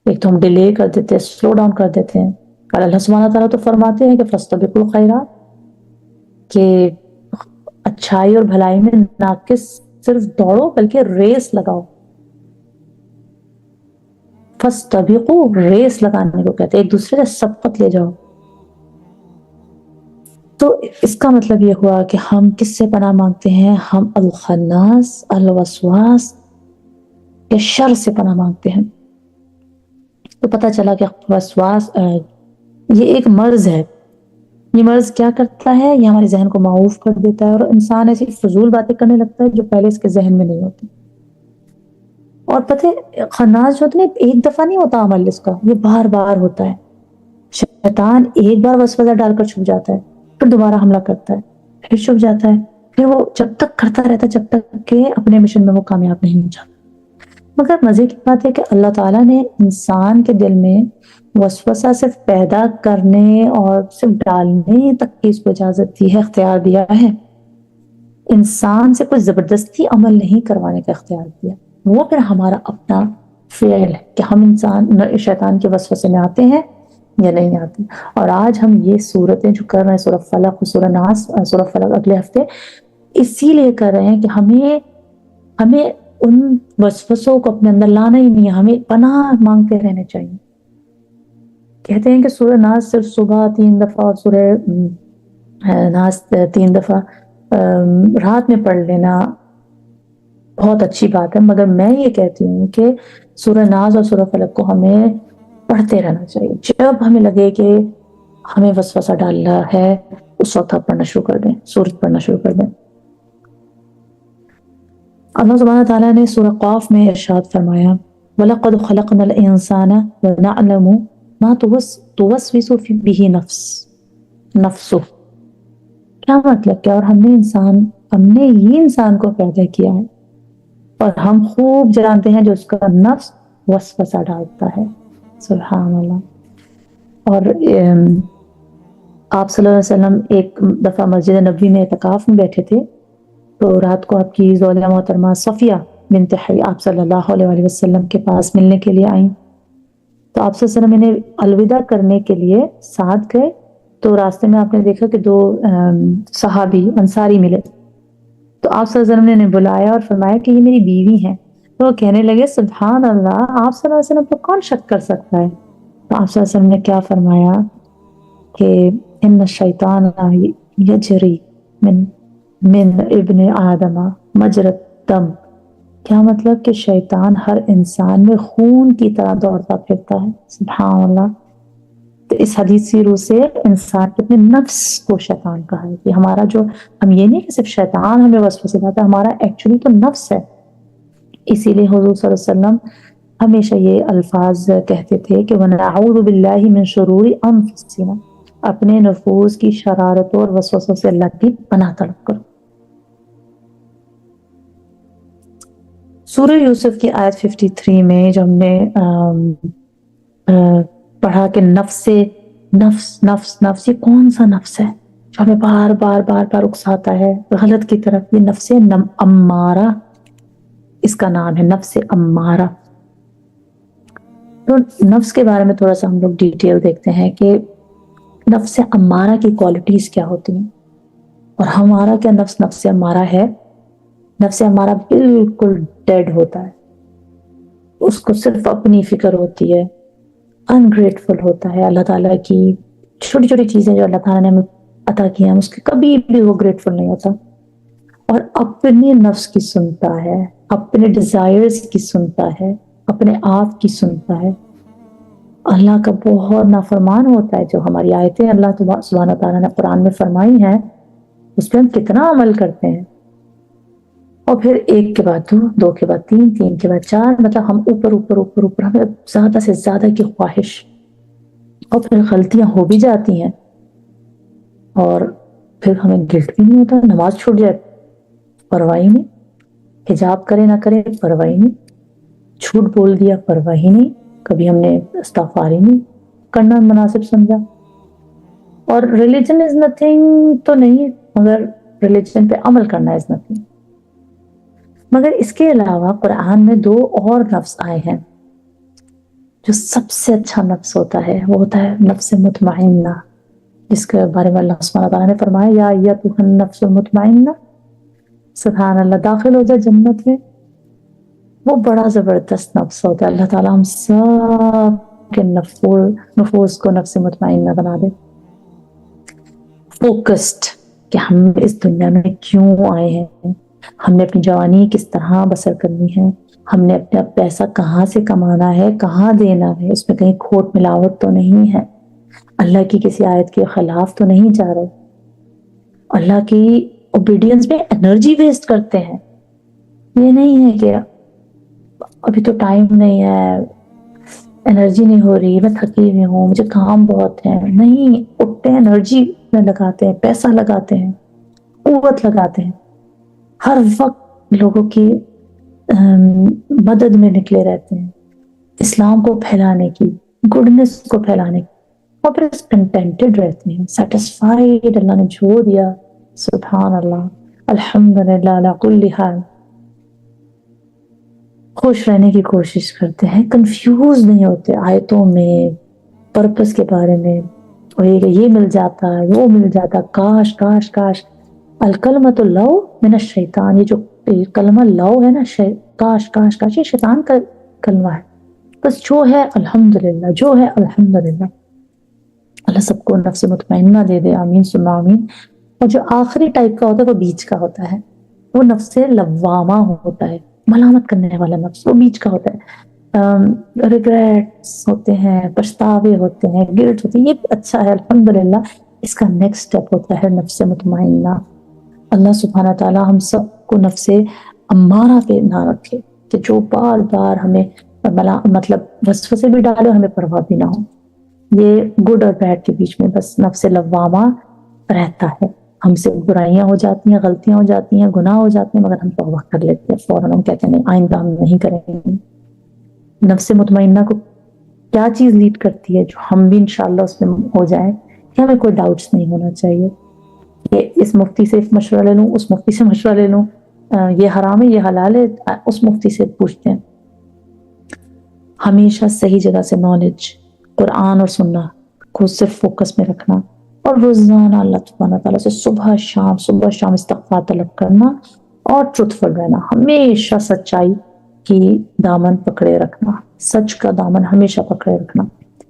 ایک تو ہم ڈیلے کر دیتے ہیں، سلو ڈاؤن کر دیتے ہیں. اور اللہ سبحانہ تعالیٰ تو فرماتے ہیں کہ فاستبقوا الخیرات، کہ اچھائی اور بھلائی میں ناقص صرف دوڑو بلکہ ریس لگاؤ. فاستبقوا، ریس لگانے کو کہتے ہیں، ایک دوسرے سے سبقت لے جاؤ. تو اس کا مطلب یہ ہوا کہ ہم کس سے پناہ مانگتے ہیں؟ ہم الخناس، الوسواس کے شر سے پناہ مانگتے ہیں. تو پتہ چلا کہ وسواس یہ ایک مرض ہے. یہ مرض کیا کرتا ہے؟ یہ ہمارے ذہن کو معوف کر دیتا ہے اور انسان ایسی فضول باتیں کرنے لگتا ہے جو پہلے اس کے ذہن میں نہیں ہوتی. اور پتہ ہے خناس جو ہوتا ہے ایک دفعہ نہیں ہوتا عمل اس کا، یہ بار بار ہوتا ہے. شیطان ایک بار وسوسہ ڈال کر چھپ جاتا ہے، پھر دوبارہ حملہ کرتا ہے، پھر چھپ جاتا ہے، پھر وہ جب تک کرتا رہتا ہے جب تک کہ اپنے مشن میں وہ کامیاب نہیں ہو جاتا. مگر مزے کی بات ہے کہ اللہ تعالیٰ نے انسان کے دل میں وسوسہ صرف پیدا کرنے اور صرف ڈالنے تک کی اس کو اجازت دی ہے، اختیار دیا ہے. انسان سے کوئی زبردستی عمل نہیں کروانے کا اختیار دیا. وہ پھر ہمارا اپنا فعل ہے کہ ہم انسان شیطان کے وسوسے میں آتے ہیں یا نہیں آتے. اور آج ہم یہ صورتیں جو کر رہے ہیں، سورہ فلق، سورہ ناس، سورہ فلق اگلے ہفتے اسی لیے کر رہے ہیں کہ ہمیں ان وسوسوں کو اپنے اندر لانا ہی نہیں ہے، ہمیں پناہ مانگتے رہنے چاہیے. کہتے ہیں کہ سورہ ناس صرف صبح 3 دفعہ اور سورہ ناس 3 دفعہ رات میں پڑھ لینا بہت اچھی بات ہے، مگر میں یہ کہتی ہوں کہ سورہ ناس اور سورہ فلق کو ہمیں پڑھتے رہنا چاہیے. جب ہمیں لگے کہ ہمیں وسوسہ ڈالنا ہے اس وقت آپ پڑھنا شروع کر دیں، سورت پڑھنا شروع کر دیں. اللہ سبحانہ تعالیٰ نے سورہ قاف میں ارشاد فرمایا وَلَقَدْ خَلَقْنَا الْإِنسَانَ وَنَعْلَمُ مَا تُوَسْوِسُ بِهِ نَفْسُهُ. کیا مطلب کیا؟ اور ہم نے ہی انسان کو پیدا کیا ہے اور ہم خوب جانتے ہیں جو اس کا نفس وسوسہ ڈالتا ہے. سبحان اللہ. اور آپ صلی اللہ علیہ وسلم ایک دفعہ مسجد نبوی میں اعتکاف میں بیٹھے تھے، تو رات کو آپ کی زوجہ محترمہ صفیہ بنت حی آپ صلی اللہ علیہ وسلم کے پاس ملنے کے لیے آئیں. تو آپ صلی اللہ علیہ وسلم انہیں الوداع کرنے کے لیے ساتھ گئے. تو راستے میں آپ نے دیکھا کہ 2 صحابی انصاری ملے. تو آپ صلی اللہ علیہ وسلم نے انہیں بلایا اور فرمایا کہ یہ میری بیوی ہیں. تو وہ کہنے لگے سبحان اللہ، آپ صلی اللہ علیہ وسلم پر کون شک کر سکتا ہے؟ تو آپ صلی اللہ علیہ وسلم نے کیا فرمایا کہ ان الشیطان یجری من ابن آدم مجرى الدم. کیا مطلب کہ شیطان ہر انسان میں خون کی طرح دوڑتا پھرتا ہے. سبحان اللہ. تو اس حدیثی روح سے انسان کے اپنے نفس کو شیطان کہا ہے کہ ہمارا جو، ہم یہ نہیں کہ صرف شیطان ہمیں وسوسے لاتا ہے، ہمارا ایکچولی تو نفس ہے. اسی لیے حضور صلی اللہ علیہ وسلم ہمیشہ یہ الفاظ کہتے تھے کہ وَنَعُوذُ بِاللَّهِ مِن شُرُورِ أَنفُسِنَا، اپنے نفوس کی شرارتوں اور وسوسوں سے اللہ کی پناہ طلب کرو. سورہ یوسف کی آیت 53 میں جو ہم نے پڑھا کہ نفس یہ کون سا نفس ہے جو ہمیں بار بار اکساتا ہے غلط کی طرف؟ یہ نفس امارہ اس کا نام ہے، نفس امارہ. تو نفس کے بارے میں تھوڑا سا ہم لوگ ڈیٹیل دیکھتے ہیں کہ نفس امارہ کی کوالٹیز کیا ہوتی ہیں اور ہمارا کیا نفس امارہ ہے. نفس امارہ بالکل ڈیڈ ہوتا ہے، اس کو صرف اپنی فکر ہوتی ہے، انگریٹفل ہوتا ہے. اللہ تعالیٰ کی چھوٹی چھوٹی چیزیں جو اللہ تعالیٰ نے ہمیں عطا کی ہیں اس کی کبھی بھی وہ گریٹفل نہیں ہوتا، اور اپنے نفس کی سنتا ہے، اپنے ڈیزائرز کی سنتا ہے، اپنے آپ کی سنتا ہے. اللہ کا بہت نافرمان ہوتا ہے. جو ہماری آیتیں اللہ سبحانہ تعالیٰ نے قرآن میں فرمائی ہیں اس پہ ہم کتنا عمل کرتے ہیں، اور پھر 1 کے بعد 2، 2 کے بعد 3، 3 کے بعد 4، مطلب ہم اوپر ہمیں زیادہ سے زیادہ کی خواہش، اور پھر غلطیاں ہو بھی جاتی ہیں اور پھر ہمیں گلٹ بھی نہیں ہوتا. نماز چھوٹ جائے پرواہ نہیں، حجاب کرے نہ کرے پرواہ نہیں، جھوٹ بول دیا پرواہ نہیں، کبھی ہم نے استغفار نہیں کرنا مناسب سمجھا. اور ریلیجن از نتھنگ تو نہیں، مگر ریلیجن پہ عمل کرنا از نتھنگ. مگر اس کے علاوہ قرآن میں 2 اور نفس آئے ہیں. جو سب سے اچھا نفس ہوتا ہے وہ ہوتا ہے نفس مطمئنہ، جس کے بارے میں اللہ سبحانہ تعالیٰ نے فرمایا یا ایتھا النفس المطمئنہ، سبحان اللہ، داخل ہو جائے جنت میں۔ وہ بڑا زبردست نفس ہوتا ہے۔ اللہ تعالیٰ ہم سب کے نفوس کو نفس مطمئنہ بنا دے، فوکسڈ کہ ہم اس دنیا میں کیوں آئے ہیں، ہم نے اپنی جوانی کس طرح بسر کرنی ہے، ہم نے اپنا پیسہ کہاں سے کمانا ہے، کہاں دینا ہے، اس میں کہیں کھوٹ ملاوٹ تو نہیں ہے، اللہ کی کسی آیت کے خلاف تو نہیں جا رہے، اللہ کی اوبیڈینس میں انرجی ویسٹ کرتے ہیں۔ یہ نہیں ہے کہ ابھی تو ٹائم نہیں ہے، انرجی نہیں ہو رہی، میں تھکی ہوئی ہوں، مجھے کام بہت ہے، نہیں، اٹھتے ہیں، انرجی میں لگاتے ہیں، پیسہ لگاتے ہیں، قوت لگاتے ہیں، ہر وقت لوگوں کی مدد میں نکلے رہتے ہیں، اسلام کو پھیلانے کی، گڈنس کو پھیلانے کی، اور پھر کنٹینٹڈ رہتے ہیں، سیٹسفائیڈ، اللہ نے جو دیا سبحان اللہ الحمدللہ علی کل حال، خوش رہنے کی کوشش کرتے ہیں، کنفیوز نہیں ہوتے آیتوں میں، پرپس کے بارے میں، اور یہ مل جاتا ہے، وہ مل جاتا، کاش کاش کاش۔ الکلمۃ اللو من الشیطان، یہ جو کلمہ لو ہے نا، کاش کاش کاش، یہ شیطان کا کلمہ ہے، بس جو ہے الحمدللہ، جو ہے الحمدللہ۔ اللہ سب کو نفس مطمئنہ دے دے، آمین ثم آمین۔ اور جو آخری ٹائپ کا ہوتا ہے وہ بیچ کا ہوتا ہے، وہ نفس لوامہ ہوتا ہے، ملامت کرنے والا نفس، وہ بیچ کا ہوتا ہے، ریگریٹس ہوتے ہیں، پچھتاوے ہوتے ہیں، گلٹ ہوتے ہیں، یہ اچھا ہے الحمدللہ۔ اس کا نیکسٹ سٹیپ ہوتا ہے نفس مطمئنہ۔ اللہ سبحانہ تعالیٰ ہم سب کو نفس امارہ پہ نہ رکھے کہ جو بار بار ہمیں مطلب وسوسے بھی ڈالے اور ہمیں پرواہ بھی نہ ہو۔ یہ گڈ اور بیڈ کے بیچ میں بس نفس لوامہ رہتا ہے، ہم سے برائیاں ہو جاتی ہیں، غلطیاں ہو جاتی ہیں، گناہ ہو جاتے ہیں، مگر ہم توبہ کر لیتے ہیں فوراً، ہم کہتے ہیں نہیں آئندہ ہم نہیں کریں گے۔ نفس مطمئنہ کو کیا چیز لیڈ کرتی ہے جو ہم بھی انشاءاللہ اس میں ہو جائیں کہ ہمیں کوئی ڈاؤٹس نہیں ہونا چاہیے کہ اس مفتی سے مشورہ لے لوں، اس مفتی سے مشورہ لے لوں، یہ حرام ہے، یہ حلال ہے، اس مفتی سے پوچھتے ہیں۔ ہمیشہ صحیح جگہ سے نالج، قرآن اور سننا کو صرف فوکس میں رکھنا، اور روزانہ اللہ سبحانہ تعالیٰ سے صبح شام استغفار طلب کرنا، اور ٹروتفل رہنا، ہمیشہ سچائی کی دامن پکڑے رکھنا، سچ کا دامن ہمیشہ پکڑے رکھنا۔